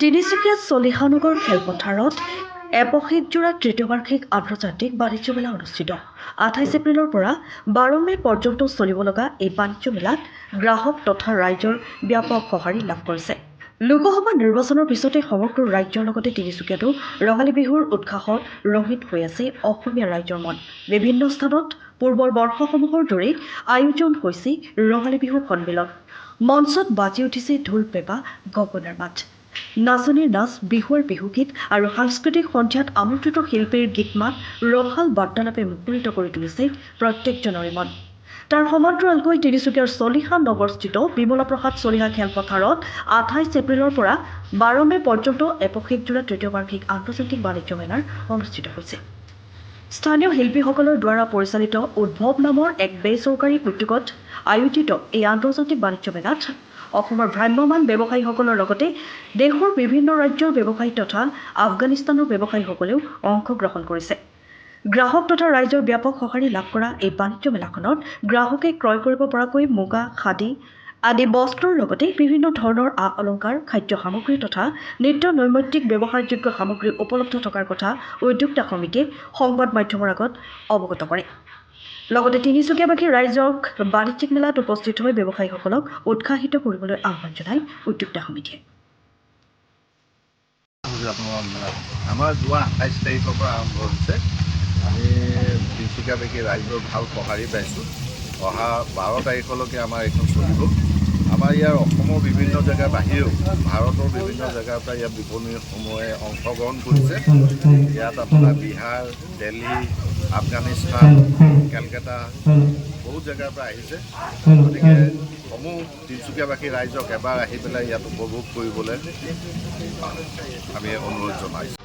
তিনিচুকীয়াত চলিহানগৰ খেলপথাৰত এপষিকজোৰা তৃতীয় বাৰ্ষিক আন্তৰ্জাতিক বাণিজ্য মেলা অনুষ্ঠিত। 28 এপ্ৰিলৰ পৰা 12 মে পৰ্যন্ত চলিব লগা এই বাণিজ্য মেলাত গ্ৰাহক তথা ৰাইজৰ ব্যাপক সঁহাৰি লাভ কৰিছে। লোকসভা নিৰ্বাচনৰ পিছতে সমগ্ৰ ৰাজ্যৰ লগতে তিনিচুকীয়াতো ৰঙালী বিহুৰ উৎসাহত ৰঙিন হৈ আছে অসমীয়া ৰাইজৰ মন। বিভিন্ন স্থানত পূৰ্বৰ বৰ্ষসমূহৰ দৰেই আয়োজন হৈছে ৰঙালী বিহুৰ সন্মিলন। মঞ্চত বাজি উঠিছে ঢোল পেঁপা গগনাৰ মাত। নাচনীৰ নাচ, বিহুৰ বিহুগীত আৰু সাংস্কৃতিক সন্ধিয়াত আমন্ত্ৰিত শিল্পীৰ গীত মাত ৰসাল বাৰ্তালাপে মুখৰিত কৰি তুলিছে প্ৰত্যেকজনৰে মন। তাৰ সমান্তৰালকৈ তিনিচুকীয়াৰ চলিহা নগৰস্থিত বিমলা প্ৰসাদ চলিহা খেলপথাৰত 28 এপ্ৰিলৰ পৰা 12 মে পৰ্যন্ত এপষিকজোৰা তৃতীয় বাৰ্ষিক আন্তৰ্জাতিক বাণিজ্য মেলাৰ অনুষ্ঠিত হৈছে। স্থানীয় শিল্পীসকলৰ দ্বাৰা পৰিচালিত উদ্ভৱ নামৰ এক বেচৰকাৰী উদ্যোগত আয়োজিত এই আন্তৰ্জাতিক বাণিজ্য মেলাত অসমৰ ভ্ৰাম্যমাণ ব্যৱসায়ীসকলৰ লগতে দেশৰ বিভিন্ন ৰাজ্যৰ ব্যৱসায়ী তথা আফগানিস্তানৰ ব্যৱসায়ীসকলেও অংশগ্ৰহণ কৰিছে। গ্ৰাহক তথা ৰাইজৰ ব্যাপক সঁহাৰি লাভ কৰা এই বাণিজ্য মেলাখনত গ্ৰাহকে ক্ৰয় কৰিব পৰাকৈ মুগা, খাদী আদি বস্ত্ৰৰ লগতে বিভিন্ন ধৰণৰ আ-অলংকাৰ, খাদ্য সামগ্ৰী তথা নিত্য নৈমিত্তিক ব্যৱহাৰযোগ্য সামগ্ৰী উপলব্ধ থকাৰ কথা উদ্যোক্তা সমিতিয়ে সংবাদ মাধ্যমৰ আগত অৱগত কৰে। লগতে তিনিচুকীয়াবাসী ৰাইজক বাণিজ্যিক মেলাত উপস্থিত হৈ ব্যৱসায়ীসকলক উৎসাহিত কৰিবলৈ আহ্বান জনায় উদ্যোক্তা সমিতিয়ে। আমাৰ যোৱা 28 তাৰিখৰ পৰা আৰম্ভ হৈছে। আমি তিনিচুকীয়াবাসী ৰাইজৰ ভাল সঁহাৰি পাইছোঁ। অহা 12 তাৰিখলৈকে আমাৰ এইখন চলিব। আমাৰ ইয়াৰ অসমৰ বিভিন্ন জেগাৰ বাহিৰেও ভাৰতৰ বিভিন্ন জেগাৰ পৰা ইয়াত বিপণীসমূহে অংশগ্ৰহণ কৰিছে। ইয়াত আপোনাৰ বিহাৰ, দিল্লী, আফগানিস্তান, কেলকাতা বহুত জেগাৰ পৰা আহিছে। গতিকে সমূহ তিনিচুকীয়াবাসী ৰাইজক এবাৰ আহি পেলাই ইয়াত উপভোগ কৰিবলৈ আমি অনুৰোধ জনাইছোঁ।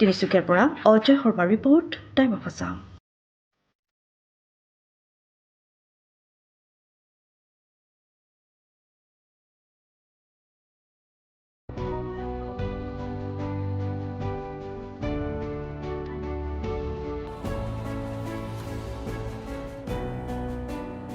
তিনিচুকীয়াৰ পৰা অজয় শৰ্মাৰ ৰিপৰ্ট, টাইম অফ আছাম।